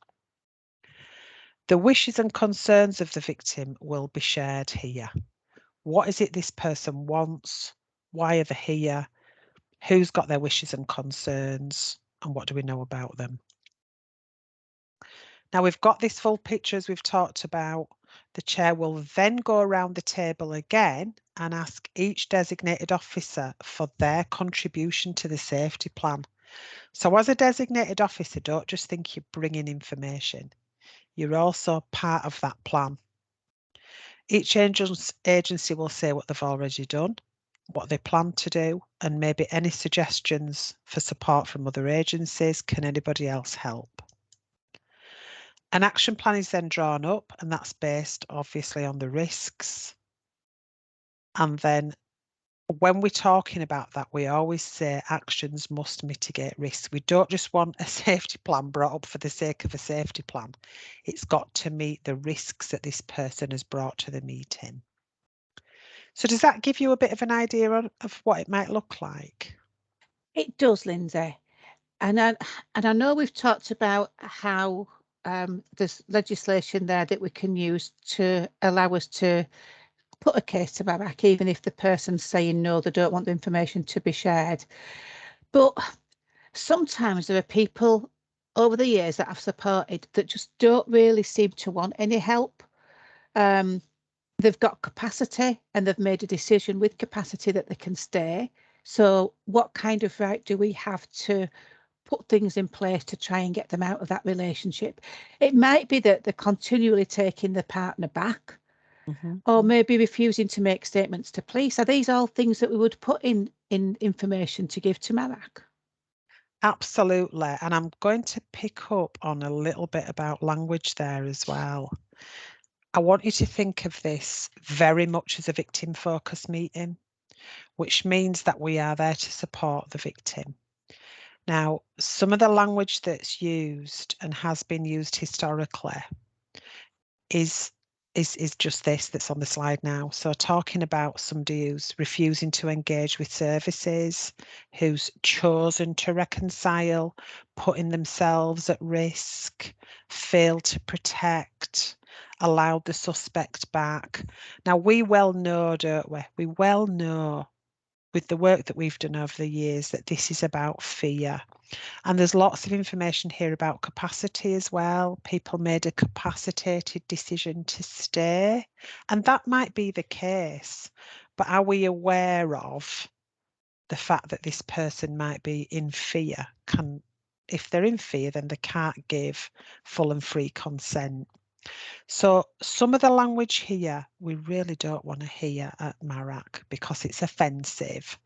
The wishes and concerns of the victim will be shared here. What is it this person wants? Why are they here? Who's got their wishes and concerns? And what do we know about them? Now we've got this full picture as we've talked about. The chair will then go around the table again and ask each designated officer for their contribution to the safety plan. So as a designated officer, don't just think you're bringing information. You're also part of that plan. Each agency will say what they've already done, what they plan to do, and maybe any suggestions for support from other agencies. Can anybody else help? An action plan is then drawn up, and that's based obviously on the risks. And then when we're talking about that, we always say actions must mitigate risks. We don't just want a safety plan brought up for the sake of a safety plan. It's got to meet the risks that this person has brought to the meeting. So does that give you a bit of an idea of what it might look like? It does, Lindsay. And I know we've talked about how there's legislation there that we can use to allow us to put a case to MARAC, even if the person's saying no, they don't want the information to be shared. But sometimes there are people over the years that I've supported that just don't really seem to want any help. They've got capacity and they've made a decision with capacity that they can stay. So what kind of right do we have to put things in place to try and get them out of that relationship? It might be that they're continually taking the partner back, or maybe refusing to make statements to police. Are these all things that we would put in information to give to MARAC? Absolutely. And I'm going to pick up on a little bit about language there as well. I want you to think of this very much as a victim focused meeting, which means that we are there to support the victim. Now, some of the language that's used and has been used historically is just this that's on the slide now. So talking about somebody who's refusing to engage with services, who's chosen to reconcile, putting themselves at risk, failed to protect, allowed the suspect back. Now, we well know, don't we? We well know with the work that we've done over the years that this is about fear. And there's lots of information here about capacity as well. People made a capacitated decision to stay, and that might be the case. But are we aware of the fact that this person might be in fear? If they're in fear, then they can't give full and free consent. So some of the language here, we really don't want to hear at MARAC because it's offensive.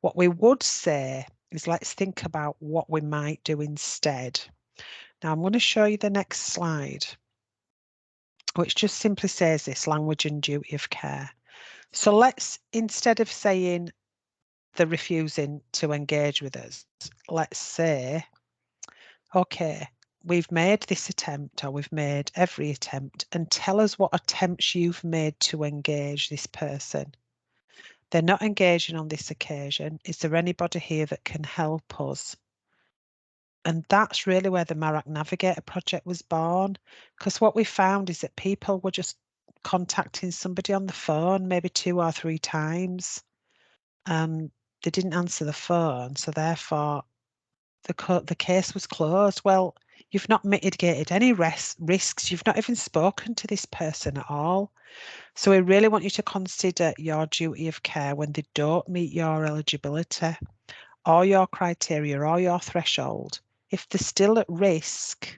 What we would say is let's think about what we might do instead. Now I'm going to show you the next slide, which just simply says this: language and duty of care. So let's, instead of saying they're refusing to engage with us, let's say, okay, we've made this attempt, or we've made every attempt, and tell us what attempts you've made to engage this person. They're not engaging on this occasion. Is there anybody here that can help us? And that's really where the MARAC Navigator project was born, because what we found is that people were just contacting somebody on the phone maybe 2 or 3 times. They didn't answer the phone, so therefore the case was closed. Well, you've not mitigated any risks. You've not even spoken to this person at all. So we really want you to consider your duty of care when they don't meet your eligibility or your criteria or your threshold. If they're still at risk,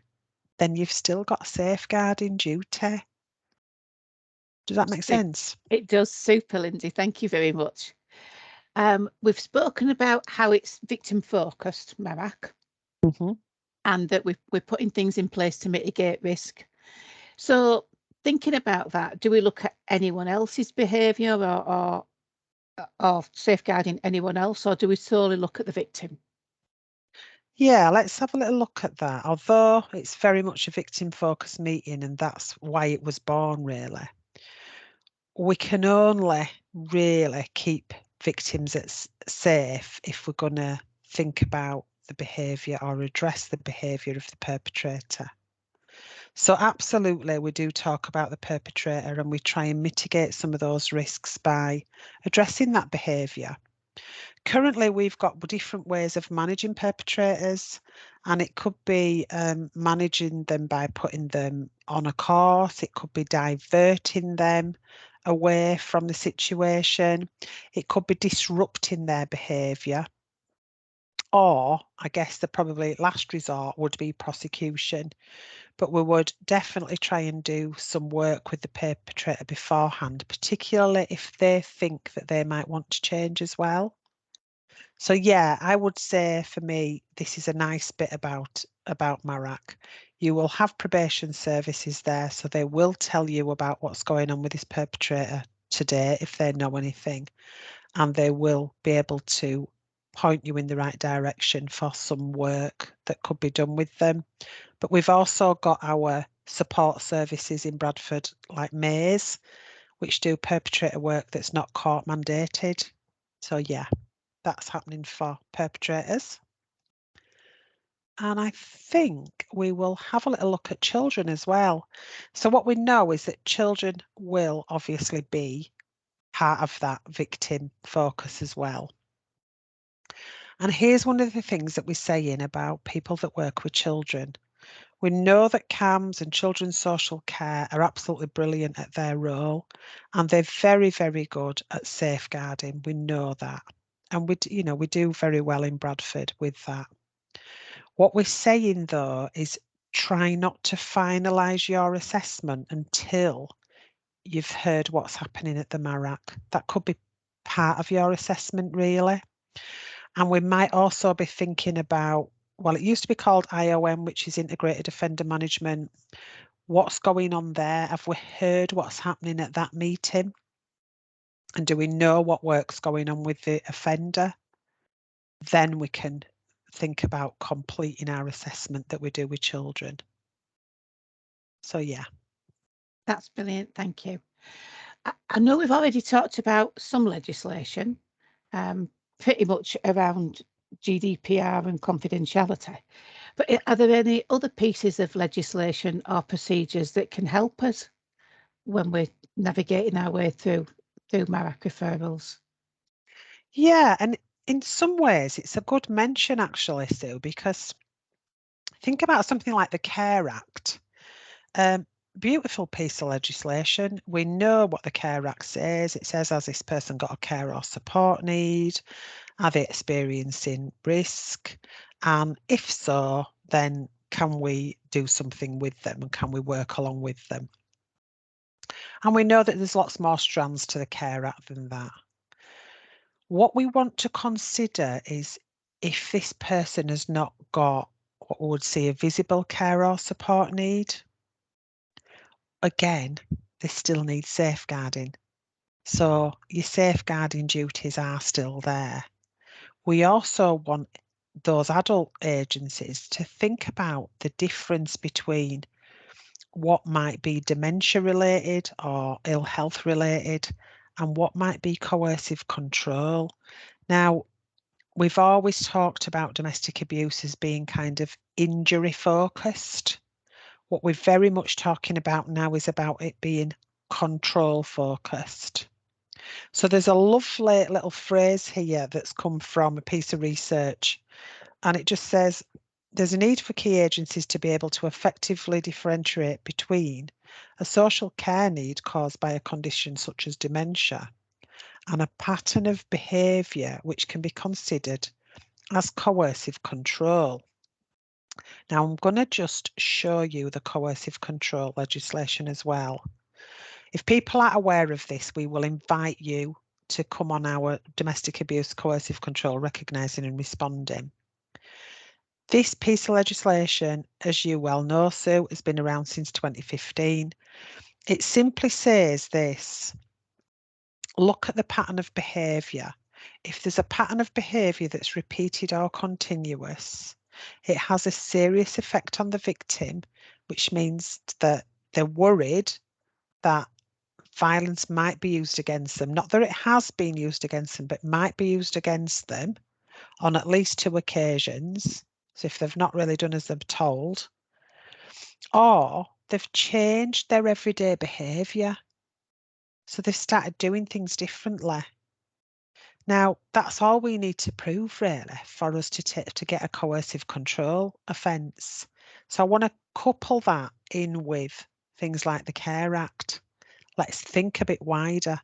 then you've still got a safeguarding duty. Does that make sense? It does. Super, Lindsay. Thank you very much. We've spoken about how it's victim focused, MARAC, and that we're putting things in place to mitigate risk. So thinking about that, do we look at anyone else's behaviour or safeguarding anyone else, or do we solely look at the victim? Yeah, let's have a little look at that. Although it's very much a victim-focused meeting, and that's why it was born, really. We can only really keep victims safe if we're going to think about the behaviour or address the behaviour of the perpetrator. So absolutely, we do talk about the perpetrator, and we try and mitigate some of those risks by addressing that behaviour. Currently, we've got different ways of managing perpetrators, and it could be managing them by putting them on a course. It could be diverting them away from the situation. It could be disrupting their behaviour. Or, I guess the probably last resort would be prosecution. But we would definitely try and do some work with the perpetrator beforehand, particularly if they think that they might want to change as well. So yeah, I would say for me, this is a nice bit about MARAC. You will have probation services there, so they will tell you about what's going on with this perpetrator today if they know anything, and they will be able to point you in the right direction for some work that could be done with them. But we've also got our support services in Bradford, like Maze, which do perpetrator work that's not court mandated. So yeah, that's happening for perpetrators. And I think we will have a little look at children as well. So what we know is that children will obviously be part of that victim focus as well. And here's one of the things that we're saying about people that work with children. We know that CAMS and children's social care are absolutely brilliant at their role, and they're very, very good at safeguarding. We know that. And we do very well in Bradford with that. What we're saying, though, is try not to finalise your assessment until you've heard what's happening at the MARAC. That could be part of your assessment, really. And we might also be thinking about, well, it used to be called IOM, which is Integrated Offender Management. What's going on there? Have we heard what's happening at that meeting? And do we know what work's going on with the offender? Then we can think about completing our assessment that we do with children. So yeah. That's brilliant, thank you. I know we've already talked about some legislation, pretty much around GDPR and confidentiality, but are there any other pieces of legislation or procedures that can help us when we're navigating our way through MARAC referrals? Yeah, and in some ways it's a good mention actually, Sue, because think about something like the Care Act. Beautiful piece of legislation. We know what the Care Act says. It says, has this person got a care or support need? Are they experiencing risk? And if so, then can we do something with them and can we work along with them? And we know that there's lots more strands to the Care Act than that. What we want to consider is if this person has not got what we would see a visible care or support need, again, they still need safeguarding. So your safeguarding duties are still there. We also want those adult agencies to think about the difference between what might be dementia related or ill health related and what might be coercive control. Now, we've always talked about domestic abuse as being kind of injury focused. What we're very much talking about now is about it being control focused. So there's a lovely little phrase here that's come from a piece of research, and it just says there's a need for key agencies to be able to effectively differentiate between a social care need caused by a condition such as dementia and a pattern of behaviour which can be considered as coercive control. Now, I'm going to just show you the coercive control legislation as well. If people are aware of this, we will invite you to come on our domestic abuse coercive control recognising and responding. This piece of legislation, as you well know, Sue, has been around since 2015. It simply says this: look at the pattern of behaviour. If there's a pattern of behaviour that's repeated or continuous, it has a serious effect on the victim, which means that they're worried that violence might be used against them. Not that it has been used against them, but might be used against them on at least 2 occasions. So if they've not really done as they're told, or they've changed their everyday behaviour. So they've started doing things differently. Now, that's all we need to prove, really, for us to get a coercive control offence. So I want to couple that in with things like the Care Act. Let's think a bit wider.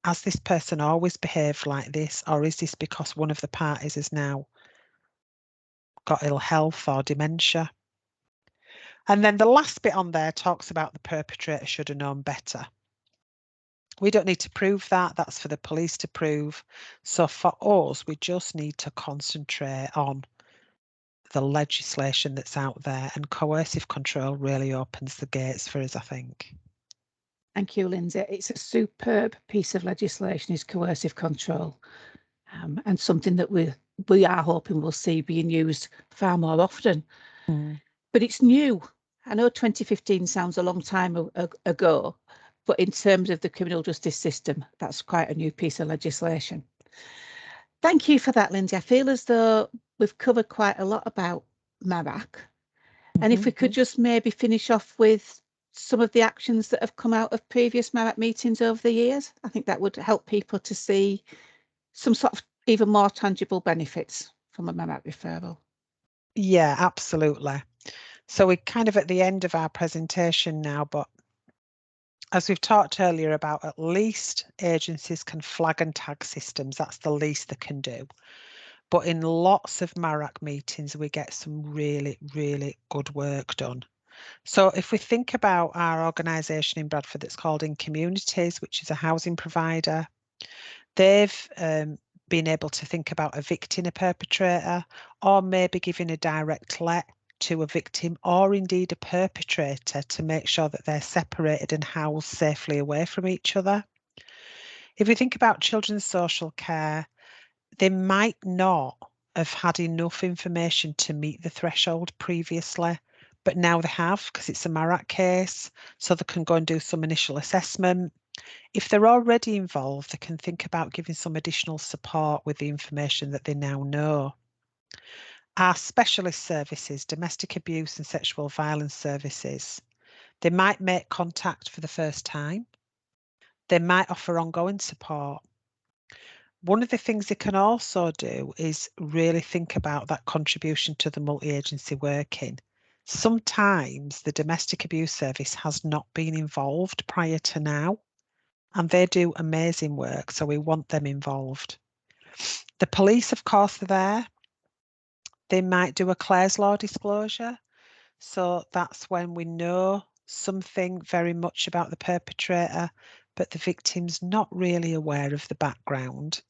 Has this person always behaved like this, or is this because one of the parties has now got ill health or dementia? And then the last bit on there talks about the perpetrator should have known better. We don't need to prove that. That's for the police to prove. So for us, we just need to concentrate on the legislation that's out there, and coercive control really opens the gates for us, I think. Thank you, Lindsay. It's a superb piece of legislation, is coercive control, and something that we are hoping we'll see being used far more often. But it's new. I know 2015 sounds a long time ago, but in terms of the criminal justice system, that's quite a new piece of legislation. Thank you for that, Lindsay. I feel as though we've covered quite a lot about MARAC. And if we could just maybe finish off with some of the actions that have come out of previous MARAC meetings over the years, I think that would help people to see some sort of even more tangible benefits from a MARAC referral. Yeah, absolutely. So we're kind of at the end of our presentation now, but as we've talked earlier about, at least agencies can flag and tag systems. That's the least they can do. But in lots of MARAC meetings, we get some really, really good work done. So if we think about our organisation in Bradford that's called In Communities, which is a housing provider, they've been able to think about evicting a perpetrator, or maybe giving a direct let to a victim or indeed a perpetrator to make sure that they're separated and housed safely away from each other. If we think about children's social care, they might not have had enough information to meet the threshold previously, but now they have because it's a MARAC case, so they can go and do some initial assessment. If they're already involved, they can think about giving some additional support with the information that they now know. Our specialist services, domestic abuse and sexual violence services, they might make contact for the first time. They might offer ongoing support. One of the things they can also do is really think about that contribution to the multi-agency working. Sometimes the domestic abuse service has not been involved prior to now, and they do amazing work, so we want them involved. The police, of course, are there. They might do a Clare's Law disclosure. So that's when we know something very much about the perpetrator, but the victim's not really aware of the background.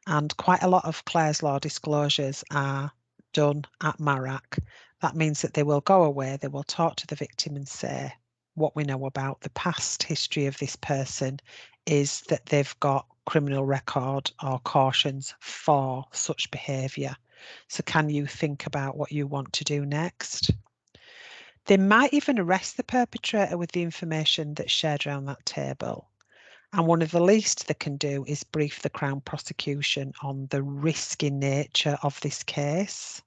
And quite a lot of Clare's Law disclosures are done at MARAC. That means that they will go away, they will talk to the victim and say, what we know about the past history of this person is that they've got criminal record or cautions for such behaviour. So can you think about what you want to do next? They might even arrest the perpetrator with the information that's shared around that table. And one of the least they can do is brief the Crown prosecution on the risky nature of this case.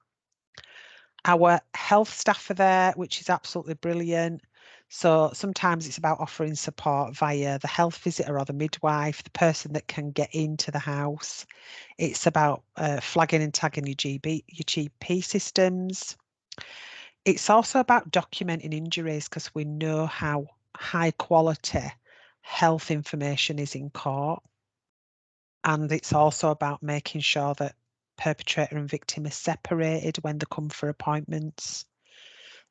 Our health staff are there, which is absolutely brilliant. So sometimes it's about offering support via the health visitor or the midwife, the person that can get into the house. It's about flagging and tagging your GP systems. It's also about documenting injuries because we know how high quality health information is in court. And it's also about making sure that perpetrator and victim are separated when they come for appointments.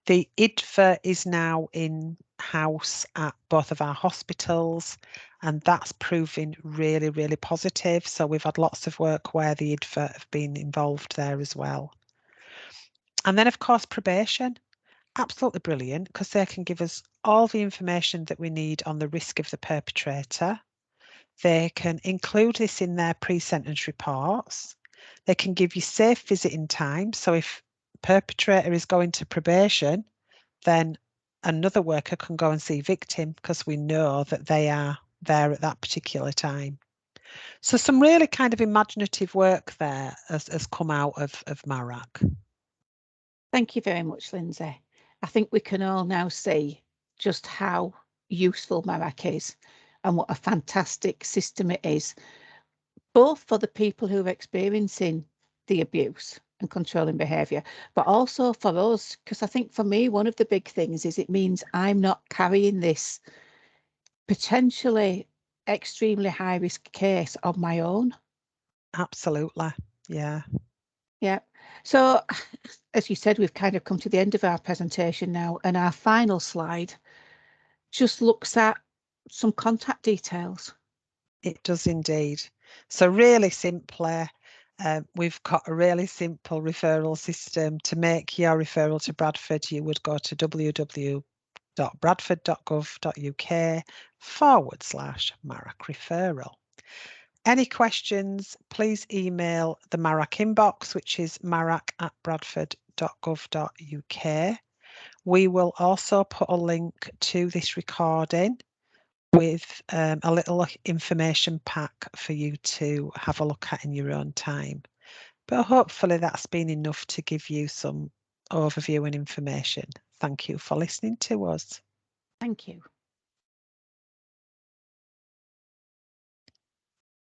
The IDFA is now in-house at both of our hospitals, and that's proving really, really positive. So we've had lots of work where the IDFA have been involved there as well. And then, of course, probation. Absolutely brilliant because they can give us all the information that we need on the risk of the perpetrator. They can include this in their pre-sentence reports. They can give you safe visiting time. So if perpetrator is going to probation, then another worker can go and see victim because we know that they are there at that particular time. So some really kind of imaginative work there has come out of MARAC. Thank you very much, Lindsay. I think we can all now see just how useful MARAC is and what a fantastic system it is, both for the people who are experiencing the abuse and controlling behaviour, but also for us, because I think for me, one of the big things is it means I'm not carrying this potentially extremely high risk case on my own. Absolutely. Yeah. Yeah. So, as you said, we've kind of come to the end of our presentation now, and our final slide just looks at some contact details. It does indeed. So really simply, we've got a really simple referral system. To make your referral to Bradford, you would go to www.bradford.gov.uk/MARAC referral. Any questions, please email the MARAC inbox, which is marac@bradford.gov.uk. We will also put a link to this recording with a little information pack for you to have a look at in your own time. But hopefully that's been enough to give you some overview and information. Thank you for listening to us. Thank you.